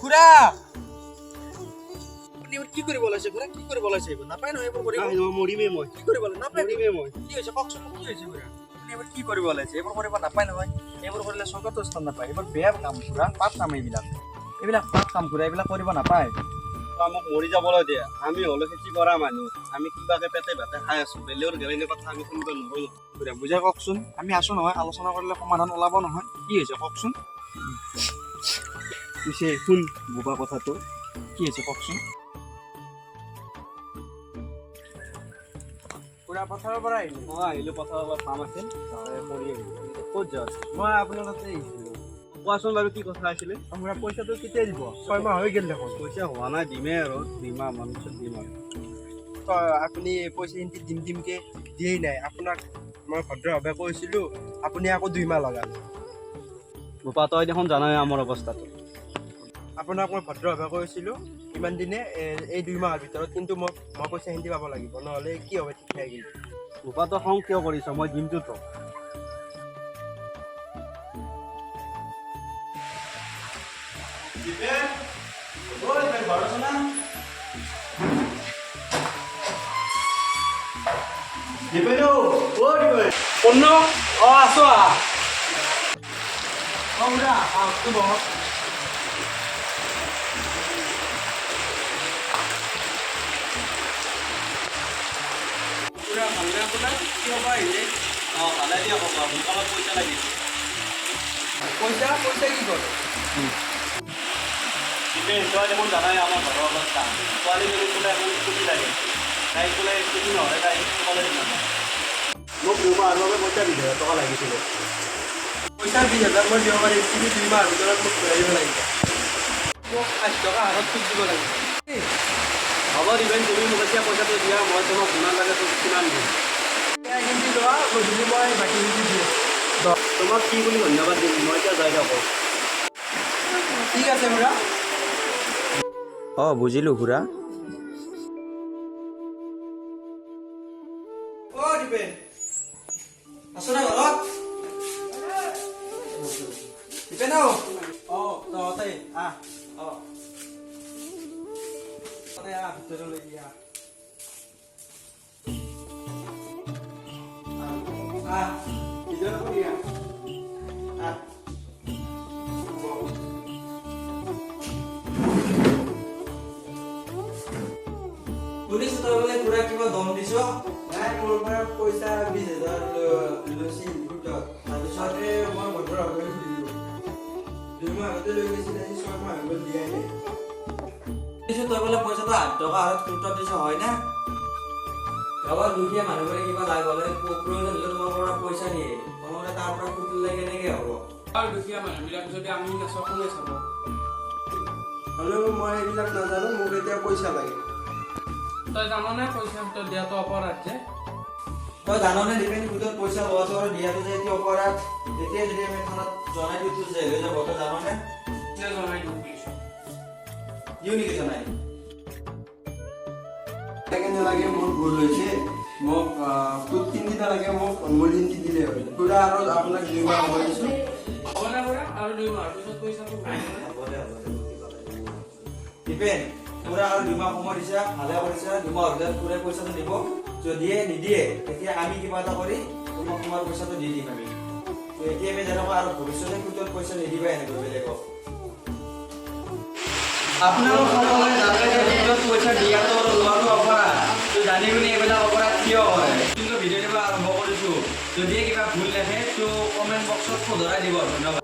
খুৰা আপুনি কি কৰিব ওলাইছে খুৰা কি কৰিব ওলাইছে এইবোৰ নাপায় নহয় এইবোৰ কৰিব মৰিমে মই কি কৰিব ওলাইছে নাপায় মৰিমে মই কি হৈছে কওকচোন কি হৈছে খুৰা আপুনি এইবোৰ কি কৰিব ওলাইছে এইবোৰ কৰিব নাপায় নহয় এইবোৰ কৰিলে চৰকাৰতো স্থান নাপায় এইবোৰ বেয়া কাম খুৰা পাপ কাম এইবিলাক পাপ কাম খুৰা এইবিলাক কৰিব নাপায় আমাক মৰি যাবলৈ দিয়ে আমি হলো খেতি কৰা মানুহ আমি কিবাকে পেটে ভাতে খাই আছো বেলেগৰ গেলেনে কথা আমি শুনিব নোৱাৰো খুৰা বুজাই কওকচোন আমি আছো নহয় আলোচনা কৰিলে সমাধান ওলাব নহয় কি হৈছে কওকচোন পিছে শুন বোবা কথাটো কি হৈছে কওকচোন খুৰা পথাৰৰ পৰা আহিলো মই আহিলো পথাৰত অলপ কাম আছিল কৰি আহিলো ক'ত যোৱা আছে মই আপোনাৰ তাতে আহিছিলোঁ কোৱাচোন বাৰু কি কথা আছিলে খুৰা পইচাটো কেতিয়া দিব 6 মাহ হৈ গ'ল দেখোন পইচা হোৱা নাই দিমেই আৰু 2 মাহ মান পিছত দিম আৰু আপুনি পইচা ইহঁতি দিমকে দিয়েই নাই আপোনাক মই ভদ্ৰভাৱে কৈছিলোঁ আপুনি আকৌ 2 মাহ লগালে বোপা তই দেখোন জানাই আমাৰ অৱস্থাটো আপোনাক মই ভদ্ৰভাৱে কৈছিলোঁ ইমান দিনে এই 2 মাহৰ ভিতৰত কিন্তু মই পইচা হিন্দি পাব লাগিব নহ'লে কি হ'ব ঠিক নাই কিন্তু বোপা তই খং কিয় কৰিছ মই দিমতো তোক পইচা কি কৰে তই দেখোন জানাই আমাৰ ঘৰৰ অৱস্থা ছোৱালী মেলি বোলে এখন স্কুটি লাগে তাইক বোলে স্কুটি নহয় তাই কলেজ নাযায় মোক 2 মাহৰ বাবে পইচা 20,000 টকা লাগিছিলে পইচা 20,000 মই দিব পাৰিম কিন্তু 2 মাহৰ ভিতৰত মোক ঘূৰাই দিব লাগিব মোক 80 টকা হাতত তোক দিব লাগিব হ'ব দিবেন তুমি মোক এতিয়া পইচাটো দিয়া মই তোমাক যিমান লাগে তোক কিমান দিম হিন্দি লোৱা গধূলি মই বাকী হিন্দি দিম তোমাক কি বুলি ধন্যবাদ দিম মই এতিয়া যাই থাকোঁ ঠিক আছে খুৰা বুজিলোঁ খুৰা দিপেন আছো না ঘৰত দিপেন তহঁতে আহ ভিতৰলৈ দিয়া ভিতৰলৈ দিয়া শুনিছো তই বোলে খুৰা কিবা দম দিছ নাই মোৰ পৰা পইচা 20,000 লৈছিল তাৰপিছতে মই ভদ্ৰভাৱে দিলোঁ 2 মাহ আগতে লৈ গৈছিল 6 মাহ আগত দিয়াই নাই শুনিছো তই বোলে পইচাটো 8 টকা হাতত খুঁটা দিছ হয় না গাঁৱৰ দুখীয়া মানুহবোৰে কিবা লাগ হ'লে প্ৰয়োজন হ'লে তোমাৰ পৰা পইচা নিয়ে তোমালোকে তাৰ পৰা খুজিলে কেনেকৈ হ'ব আৰু দুখীয়া মানুহবিলাক যদি আমি নাচাওঁ কোনে চাব হ'লেও মই এইবিলাক নাজানো মোক এতিয়া পইচা লাগে তই জাননে পইচা তই দিয়াটো অপৰাধ যে তই জাননে ডিপেণ্ড সুদত পইচা লোৱাটো আৰু দিয়াটো যে এটি অপৰাধ এতিয়া যদি আমি থানাত জনাই দিওঁ তোৰ জেল হৈ যাব তই জাননে জনাই দিওঁ পুলিচক দিওঁ নেকি জনাই কেনে লাগে মোৰ ভুল হৈছে মোক তোক 3 দিন লাগে মোক মূলহিন্দি দিলে হয় পুৰা আৰু আপোনাক 2 মাহ সময় দিছোঁ হ'ব না খুৰা আৰু 2 মাহৰ পিছত পইচাটো ডিপেণ্ড পুৰা আৰু 2 মাহ সময় দিছা ভালে কৰিছা 2 মাহৰ ভিতৰত পুৰা পইচাটো দিব যদিয়ে নিদিয়ে তেতিয়া আমি কিবা এটা কৰি তোমাক তোমাৰ পইচাটো দি দিম আমি এতিয়া আমি যেনেকুৱা আৰু ভৱিষ্যতে সুদত পইচা নিদিবা এনেকৈ বেলেগক আপোনালোক সকলোৱে জানে যে সুদত পইচা দিয়াটো আৰু লোৱাটো অপৰাধ তো জানি শুনি এইবিলাক অপৰাধ কিয় হয় কিন্তু ভিডিঅ'টো আৰম্ভ কৰিছোঁ যদিহে কিবা ভুল দেখে তো কমেণ্ট বক্সত শুধৰাই দিব ধন্যবাদ